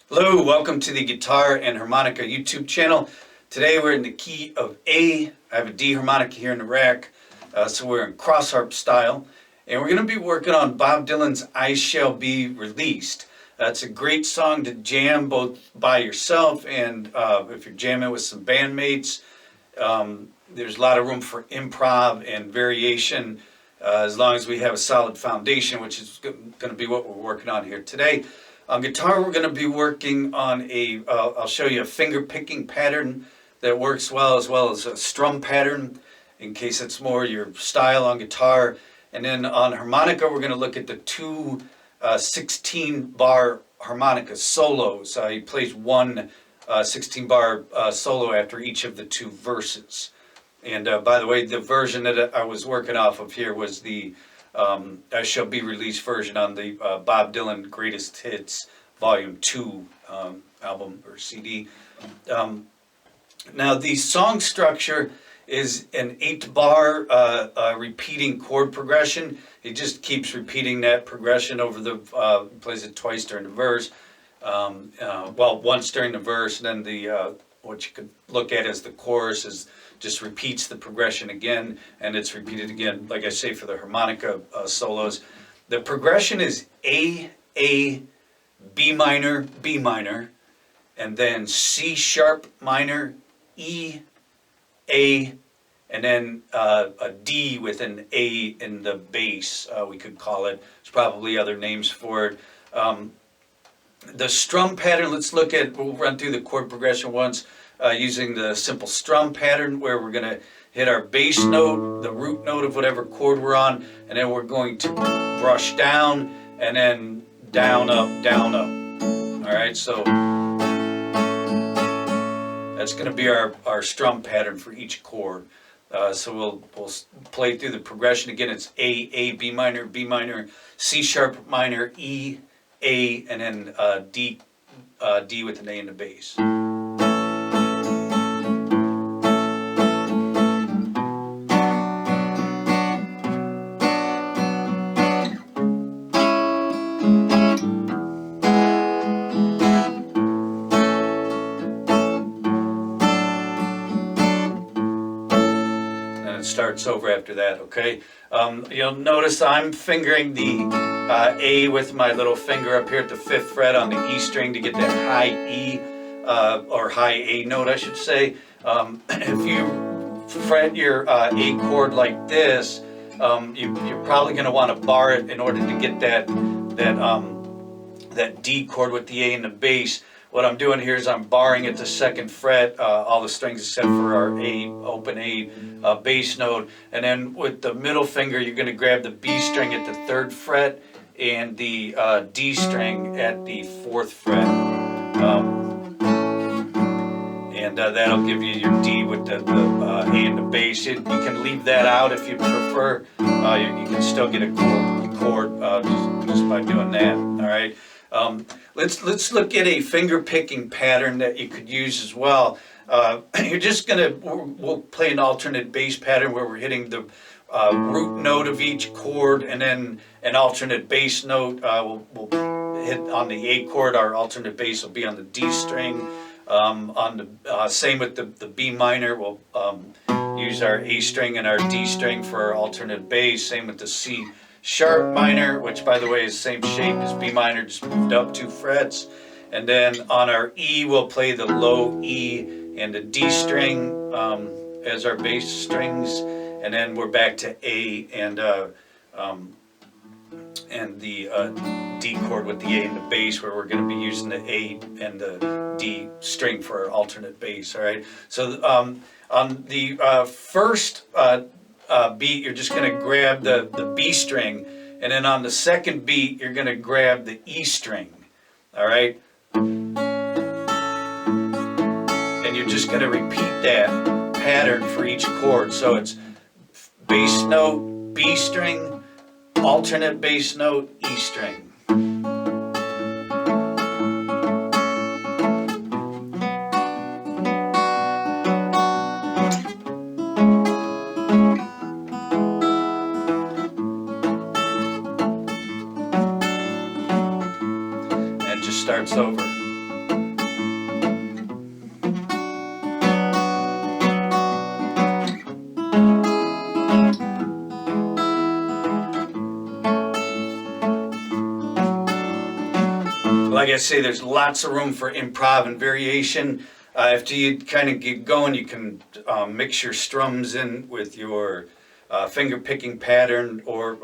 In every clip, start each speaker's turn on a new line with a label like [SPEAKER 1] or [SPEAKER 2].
[SPEAKER 1] Hello, welcome to the Guitar and Harmonica YouTube channel. Today we're in the key of A. I have a D harmonica here in the rack, so we're in cross harp style. And we're going to be working on Bob Dylan's I Shall Be Released. It's a great song to jam both by yourself and if you're jamming with some bandmates. There's a lot of room for improv and variation as long as we have a solid foundation, which is going to be what we're working on here today. On guitar, we're going to be working on I'll show you a finger picking pattern that works well as a strum pattern in case it's more your style on guitar. And then on harmonica, we're going to look at the two 16-bar harmonica solos. He plays one 16-bar solo after each of the two verses. And by the way, the version that I was working off of here was the I Shall Be Released version on the Bob Dylan Greatest Hits Volume 2 album or CD. Now the song structure is an 8-bar repeating chord progression. It just keeps repeating that progression over the, plays it twice during the verse. Well, once during the verse, and then the what you could look at as the chorus is just repeats the progression again, and it's repeated again, like I say, for the harmonica solos. The progression is A, B minor, and then C sharp minor, E, A, and then a D with an A in the bass, we could call it. There's probably other names for it. The strum pattern, we'll run through the chord progression once using the simple strum pattern where we're going to hit our bass note, the root note of whatever chord we're on, and then we're going to brush down and then down, up, down, up. All right, so that's going to be our strum pattern for each chord. So we'll play through the progression again. It's A, B minor, C sharp minor, E, A, and then D with an A in the bass. Starts over after that, okay? You'll notice I'm fingering the A with my little finger up here at the 5th fret on the E string to get that high E, or high A note, I should say. If you fret your A chord like this, you're probably going to want to bar it in order to get that D chord with the A in the bass. What I'm doing here is I'm barring at the 2nd fret, all the strings except for our A, open A bass note. And then with the middle finger, you're going to grab the B string at the 3rd fret and the D string at the 4th fret. And that'll give you your D with the A and the bass. You can leave that out if you prefer. You can still get a chord just by doing that, all right? Let's look at a finger picking pattern that you could use as well. We'll play an alternate bass pattern where we're hitting the root note of each chord and then an alternate bass note. We'll hit on the A chord. Our alternate bass will be on the D string. Same with the B minor. We'll use our A string and our D string for our alternate bass. Same with the C sharp minor, which by the way is the same shape as B minor, just moved up 2 frets. And then on our E, we'll play the low E and the D string as our bass strings. And then we're back to A and the D chord with the A and the bass, where we're going to be using the A and the D string for our alternate bass. All right. So on the first beat, you're just going to grab the B string, and then on the 2nd beat, you're going to grab the E string. All right. And you're just going to repeat that pattern for each chord. So it's bass note, B string, alternate bass note, E string. And it just starts over. I say, there's lots of room for improv and variation. After you kind of get going, you can mix your strums in with your finger picking pattern, or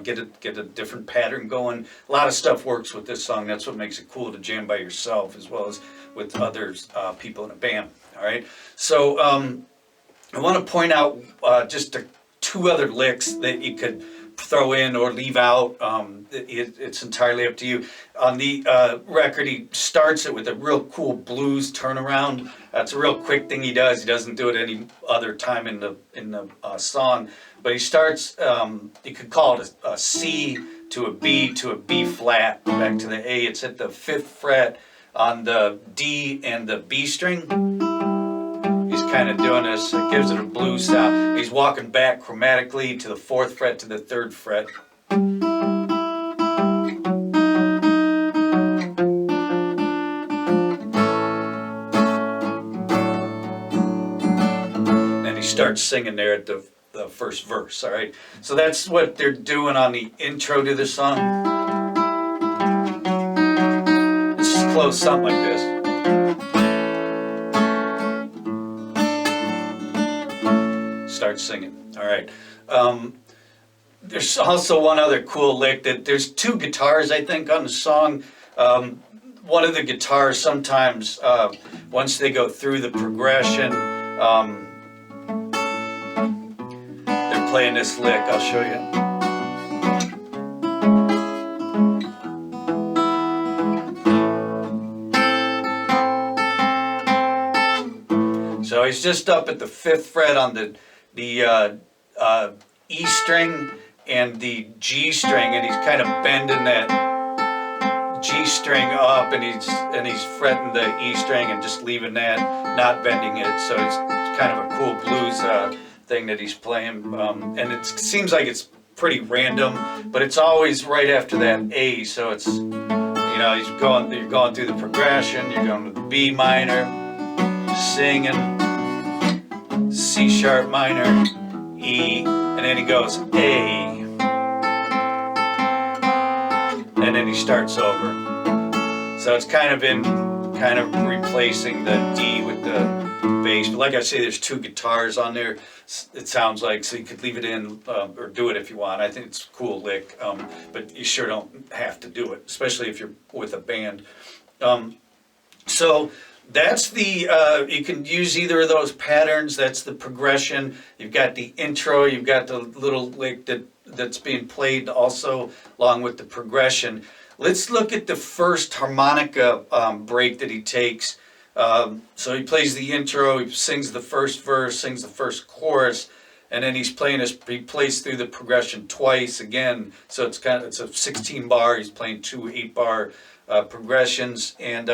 [SPEAKER 1] get a different pattern going. A lot of stuff works with this song. That's what makes it cool to jam by yourself as well as with others, people in a band. All right, so I want to point out just two other licks that you could throw in or leave out. It's entirely up to you. On the record, he starts it with a real cool blues turnaround. That's a real quick thing he does. He doesn't do it any other time in the song. But he starts, you could call it a C to a B to a B flat, back to the A. It's at the 5th fret on the D and the B string. He's kind of doing this, it gives it a blues sound. He's walking back chromatically to the 4th fret to the 3rd fret. And he starts singing there at the first verse, all right? So that's what they're doing on the intro to the song. Let's just close something like this. Start singing. All right. There's also one other cool lick that there's 2 guitars, I think, on the song. One of the guitars sometimes, once they go through the progression, they're playing this lick. I'll show you. So he's just up at the 5th fret on the E string and the G string, and he's kind of bending that G string up, and he's fretting the E string and just leaving that, not bending it. So it's kind of a cool blues thing that he's playing, and it seems like it's pretty random, but it's always right after that A. So it's, you're going through the progression. You're going to the B minor, singing. C sharp minor, E, and then he goes A, and then he starts over. So it's kind of replacing the D with the bass. But like I say, there's 2 guitars on there. It sounds like, so you could leave it in or do it if you want. I think it's a cool lick, but you sure don't have to do it, especially if you're with a band. So that's the, you can use either of those patterns. That's the progression. You've got the intro, you've got the little lick that's being played also along with the progression. Let's look at the first harmonica break that he takes. So he plays the intro, he sings the first verse, sings the first chorus, and then he plays through the progression twice again. So it's a 16 bar, he's playing 2 8-bar progressions, and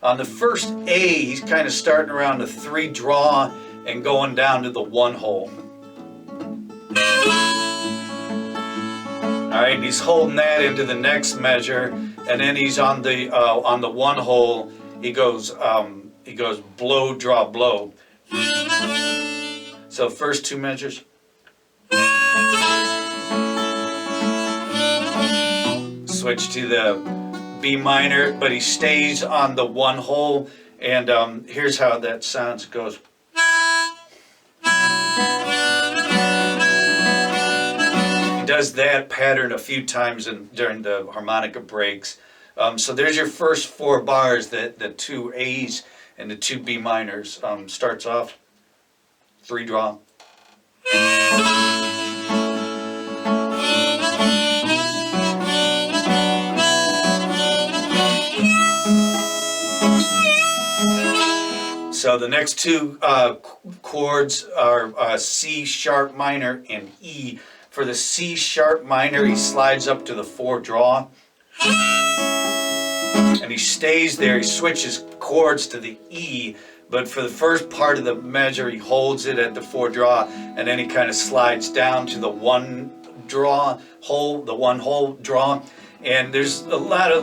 [SPEAKER 1] on the first A, he's kind of starting around the 3 draw and going down to the 1 hole. All right, and he's holding that into the next measure, and then he's on the 1 hole. He goes blow, draw, blow. So first 2 measures. Switch to the B minor, but he stays on the 1 hole, and here's how that sounds. It goes. He does that pattern a few times during the harmonica breaks. So there's your first 4 bars, the 2 A's and the 2 B minors. Starts off 3 draw. So the next 2 chords are C sharp minor and E. For the C sharp minor, he slides up to the 4 draw, and he stays there. He switches chords to the E, but for the first part of the measure, he holds it at the 4 draw, and then he kind of slides down to the 1 draw hole, the 1 hole draw, and there's a lot of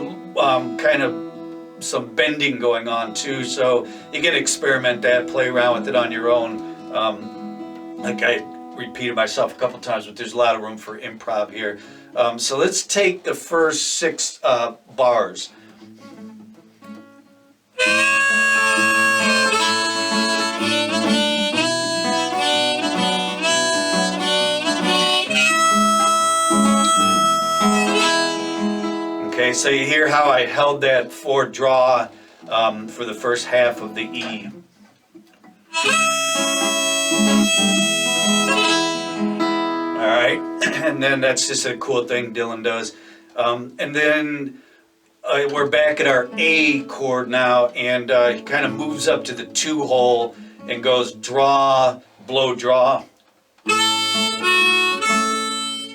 [SPEAKER 1] kind of some bending going on too, so you can experiment that, play around with it on your own. Like I repeated myself a couple times, but there's a lot of room for improv here. So let's take the first 6 bars. so you hear how I held that 4 draw for the first half of the E. Alright, and then that's just a cool thing Dylan does. And then we're back at our A chord now, and he kind of moves up to the 2 hole and goes draw, blow, draw.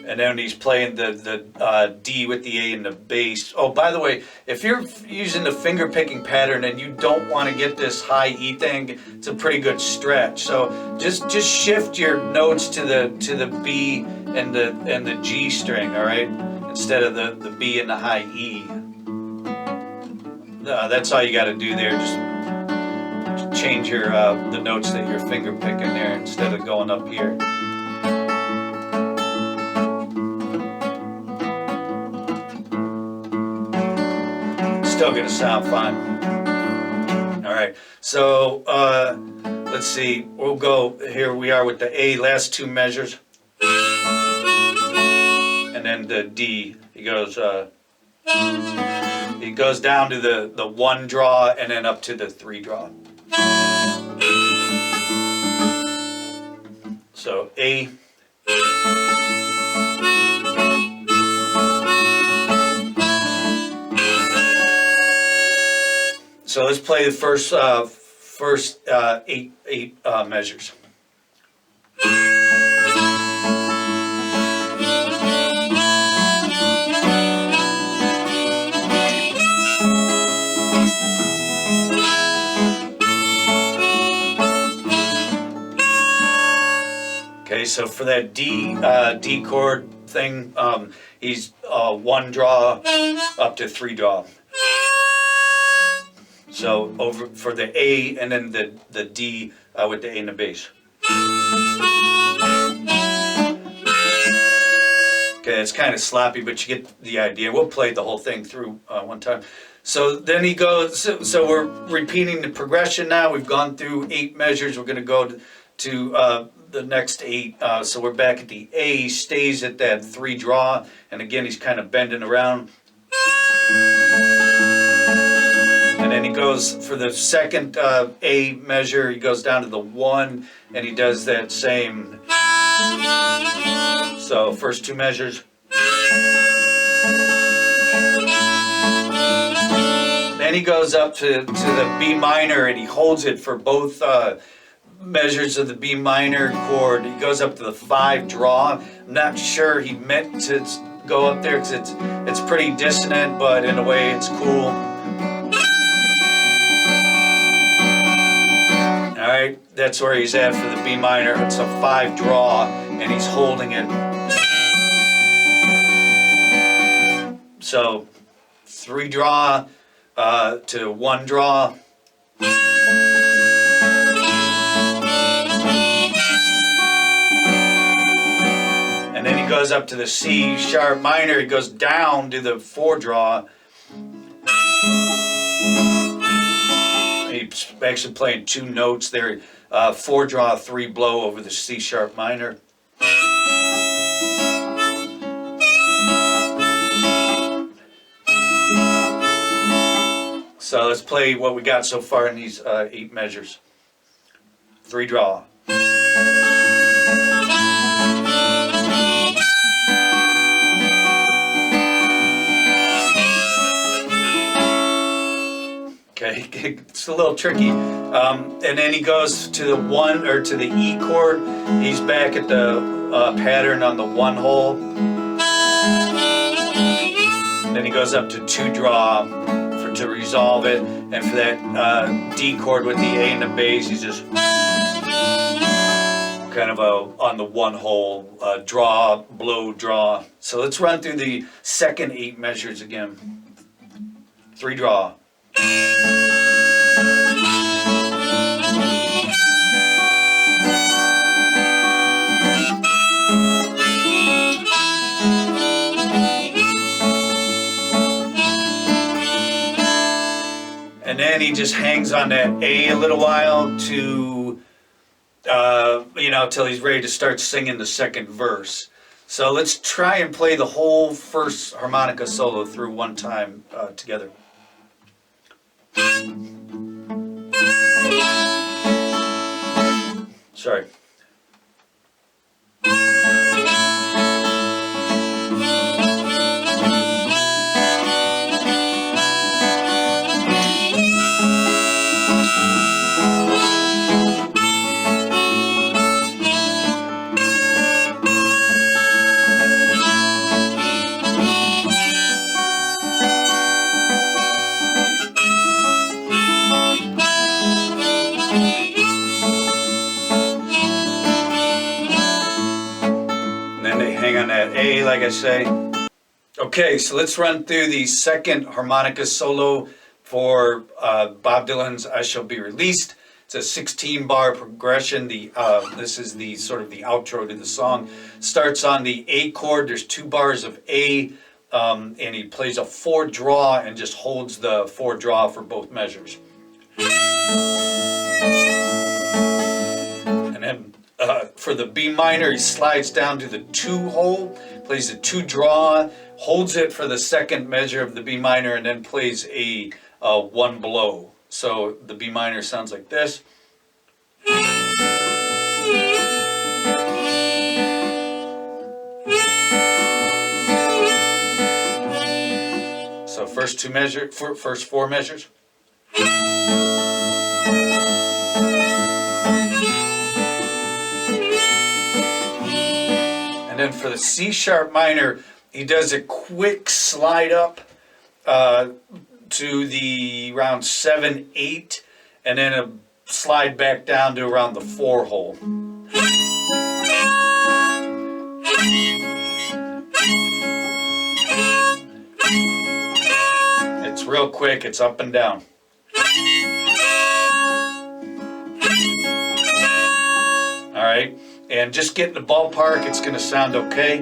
[SPEAKER 1] And then he's playing the D with the A and the bass. Oh, by the way, if you're using the finger picking pattern and you don't want to get this high E thing, it's a pretty good stretch. So just shift your notes to the B and the G string, all right, instead of the B and the high E. That's all you got to do there. Just change your the notes that you're finger picking there instead of going up here. Still gonna sound fine. All right, so let's see. We'll go, here we are with the A, last 2 measures, and then the D. He goes down to the 1 draw and then up to the 3 draw. So A. So let's play the first 8 measures. Okay, so for that D chord thing, he's 1 draw up to 3 draw. So over for the A and then the D with the A and the bass. Okay, it's kind of sloppy, but you get the idea. We'll play the whole thing through one time. So then he goes, so we're repeating the progression now. We've gone through 8 measures. We're going to go to the next 8. So we're back at the A. He stays at that 3 draw. And again, he's kind of bending around. And then he goes for the second A measure, he goes down to the 1 and he does that same. So first 2 measures. Then he goes up to the B minor and he holds it for both measures of the B minor chord. He goes up to the 5 draw. I'm not sure he meant to go up there because it's pretty dissonant, but in a way it's cool. Alright, that's where he's at for the B minor. It's a 5 draw and he's holding it. So 3 draw to 1 draw. And then he goes up to the C sharp minor. He goes down to the 4 draw. He's actually playing 2 notes there. 4 draw, 3 blow over the C sharp minor. So let's play what we got so far in these 8 measures. 3 draw. Okay, it's a little tricky. And then he goes to the 1 or to the E chord. He's back at the pattern on the 1 hole. Then he goes up to 2 draw to resolve it, and for that D chord with the A and the bass, he's just kind of on the 1 hole, draw, blow, draw. So let's run through the second 8 measures again. 3 draw. And then he just hangs on that A a little while to, till he's ready to start singing the second verse. So let's try and play the whole first harmonica solo through one time together. Sorry. Hang on that A, like I say. Okay, so let's run through the second harmonica solo for Bob Dylan's "I Shall Be Released." It's a 16-bar progression. This is the sort of the outro to the song. Starts on the A chord. There's 2 bars of A, and he plays a 4 draw and just holds the 4 draw for both measures. And then for the B minor, he slides down to the 2 hole, plays a 2 draw, holds it for the second measure of the B minor, and then plays a 1 blow. So the B minor sounds like this. So first 4 measures. And then for the C sharp minor, he does a quick slide up to the around 7/8, and then a slide back down to around the 4 hole. It's real quick, it's up and down. All right, and just get in the ballpark, it's going to sound okay.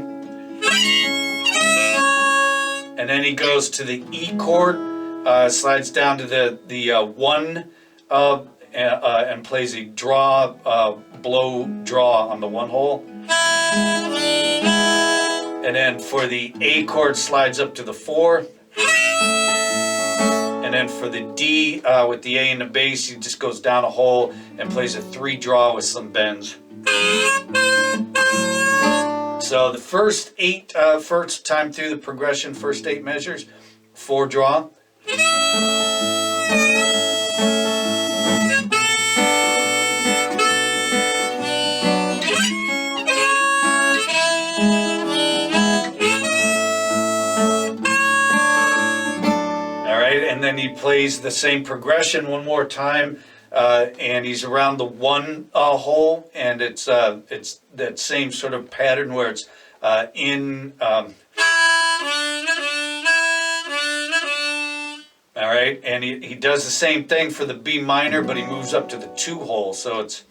[SPEAKER 1] And then he goes to the E chord, slides down to the 1, and plays a blow draw on the 1 hole. And then for the A chord, slides up to the 4. And then for the D, with the A and the bass, he just goes down a hole and plays a 3 draw with some bends. So the first time through the progression, first 8 measures, 4 draw. And then he plays the same progression one more time, and he's around the 1 hole, and it's that same sort of pattern where it's in. All right, and he does the same thing for the B minor, but he moves up to the 2 hole, so it's.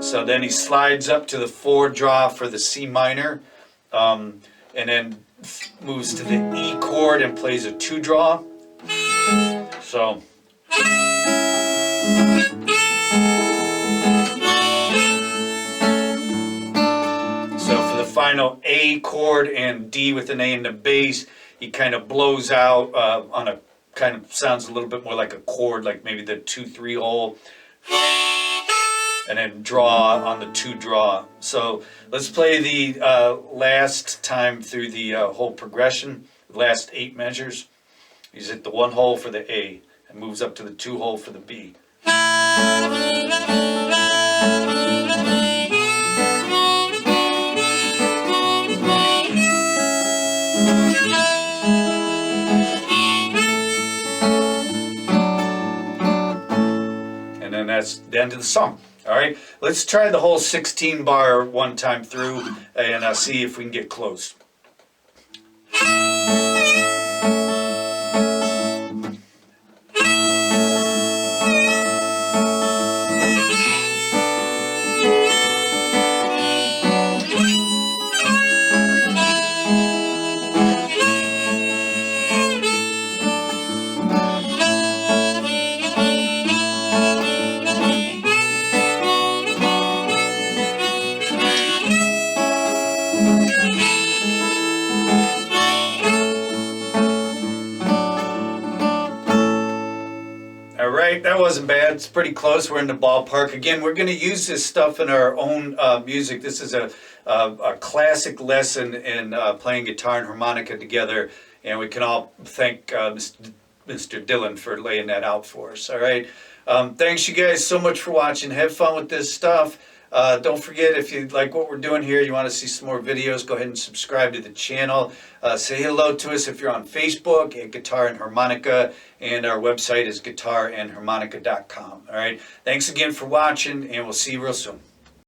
[SPEAKER 1] So then he slides up to the 4 draw for the C minor, and then moves to the E chord and plays a 2 draw. So for the final A chord and D with an A in the bass, he kind of blows out on a kind of sounds a little bit more like a chord, like maybe the 2/3 hole. And then draw on the 2 draw. So let's play the last time through the whole progression, the last 8 measures. He's at the 1 hole for the A and moves up to the 2 hole for the B. And then that's the end of the song. All right, let's try the whole 16 bar one time through and see if we can get close. wasn't bad. It's pretty close. We're in the ballpark. Again, we're going to use this stuff in our own music. This is a classic lesson in playing guitar and harmonica together, and we can all thank Mr. Dillon for laying that out for us. All right. Thanks you guys so much for watching. Have fun with this stuff. Don't forget, if you like what we're doing here, you want to see some more videos, go ahead and subscribe to the channel. Say hello to us if you're on Facebook at Guitar and Harmonica, and our website is guitarandharmonica.com. All right. Thanks again for watching, and we'll see you real soon.